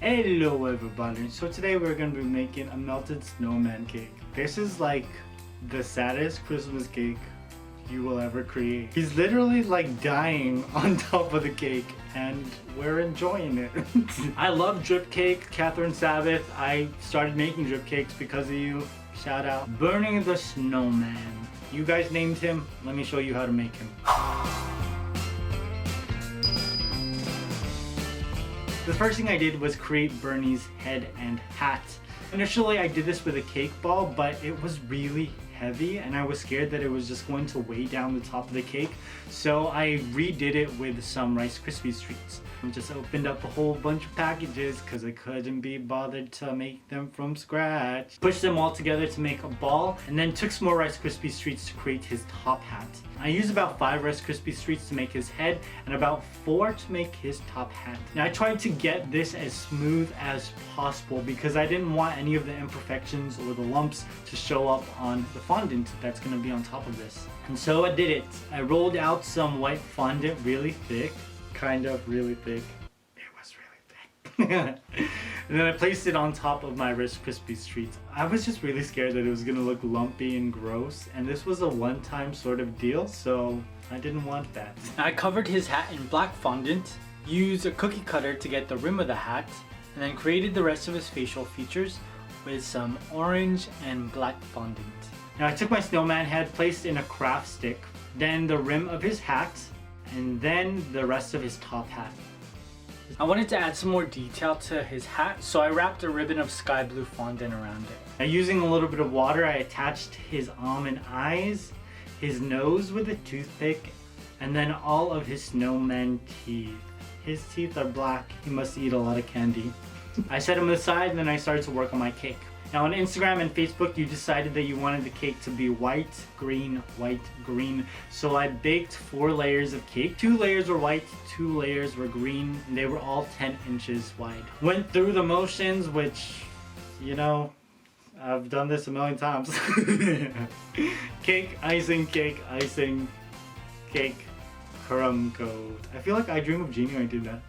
Hello everybody, so today we're going to be making a melted snowman cake. This is like the saddest Christmas cake you will ever create. He's literally like dying on top of the cake and we're enjoying it. I love drip cake, Catherine Sabbath. I started making drip cakes because of you. Shout out. Burning the Snowman. You guys named him, let me show you how to make him. The first thing I did was create Bernie's head and hat. Initially I did this with a cake ball, but it was really heavy and I was scared that it was just going to weigh down the top of the cake. So I redid it with some Rice Krispies treats. I just opened up a whole bunch of packages because I couldn't be bothered to make them from scratch. Pushed them all together to make a ball and then took some more Rice Krispies treats to create his top hat. I used about 5 Rice Krispies treats to make his head and about 4 to make his top hat. Now I tried to get this as smooth as possible because I didn't want any of the imperfections or the lumps to show up on the fondant that's going to be on top of this. And so I did it. I rolled out some white fondant really thick. Kind of really thick. It was really thick. And then I placed it on top of my Rice Krispies treats. I was just really scared that it was gonna look lumpy and gross, and this was a one-time sort of deal, so I didn't want that. I covered his hat in black fondant, used a cookie cutter to get the rim of the hat, and then created the rest of his facial features with some orange and black fondant. Now I took my snowman head, placed in a craft stick, then the rim of his hat, and then the rest of his top hat. I wanted to add some more detail to his hat, so I wrapped a ribbon of sky blue fondant around it. Now using a little bit of water, I attached his almond eyes, his nose with a toothpick, and then all of his snowman teeth. His teeth are black, he must eat a lot of candy. I set him aside and then I started to work on my cake. Now on Instagram and Facebook you decided that you wanted the cake to be white, green, so I baked 4 layers of cake. 2 layers were white, 2 layers were green, and they were all 10 inches wide. Went through the motions, which, you know, I've done this a million times. Cake, icing, cake, crumb coat. I feel like I Dream of Jeannie when I did that.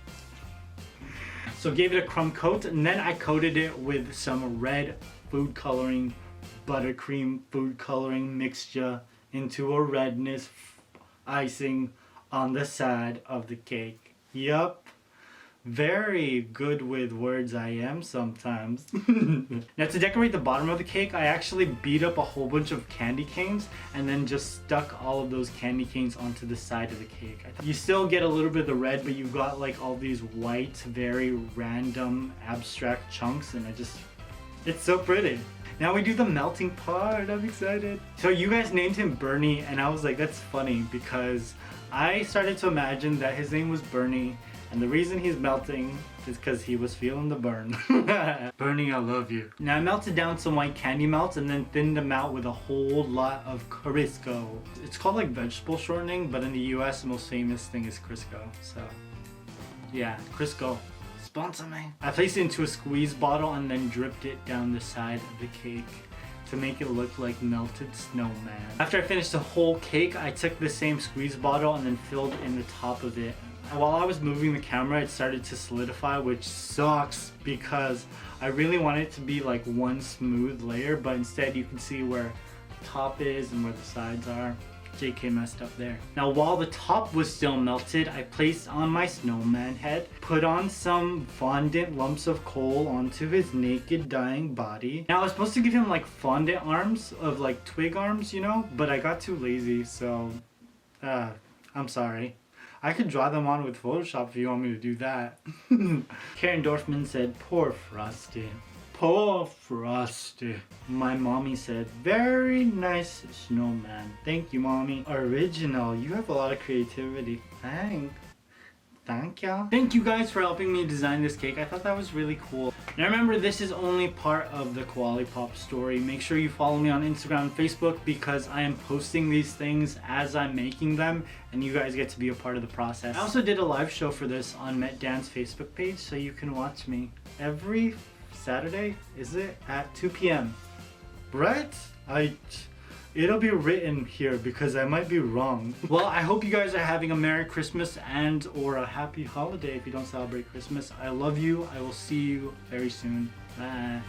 So gave it a crumb coat and then I coated it with some red food coloring, buttercream food coloring mixture into a redness icing on the side of the cake. Yup. Very good with words I am sometimes. Now to decorate the bottom of the cake, I actually beat up a whole bunch of candy canes and then just stuck all of those candy canes onto the side of the cake. You still get a little bit of the red, but you got like all these white, very random, abstract chunks, and it's so pretty. Now we do the melting part. I'm excited. So you guys named him Bernie, and I was like, that's funny because I started to imagine that his name was Bernie. And the reason he's melting is because he was feeling the burn. Bernie, I love you. Now I melted down some white candy melts and then thinned them out with a whole lot of Crisco. It's called like vegetable shortening, but in the US the most famous thing is Crisco. So yeah, Crisco, sponsor me. I placed it into a squeeze bottle and then dripped it down the side of the cake to make it look like melted snowman. After I finished the whole cake, I took the same squeeze bottle and then filled in the top of it. While I was moving the camera, it started to solidify, which sucks because I really want it to be like one smooth layer, but instead you can see where the top is and where the sides are. JK messed up there. Now while the top was still melted, I placed on my snowman head, put on some fondant lumps of coal onto his naked dying body. Now I was supposed to give him like fondant arms of like twig arms, you know, but I got too lazy, so I'm sorry. I could draw them on with Photoshop if you want me to do that. Karen Dorfman said, poor Frosty. Poor Frosty. My mommy said, very nice snowman. Thank you, mommy. Original. You have a lot of creativity. Thank you. Thank you guys for helping me design this cake. I thought that was really cool. Now remember, this is only part of the Koali Pop story. Make sure you follow me on Instagram and Facebook because I am posting these things as I'm making them and you guys get to be a part of the process. I also did a live show for this on Met Dan's Facebook page, so you can watch me every Saturday, is it? At 2 p.m. Right? It'll be written here because I might be wrong. Well, I hope you guys are having a Merry Christmas and or a Happy Holiday if you don't celebrate Christmas. I love you. I will see you very soon. Bye.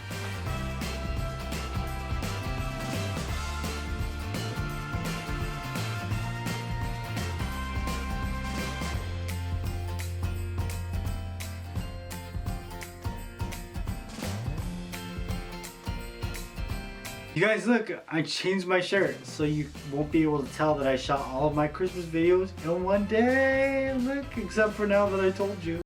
You guys look, I changed my shirt so you won't be able to tell that I shot all of my Christmas videos in one day. Look, except for now that I told you.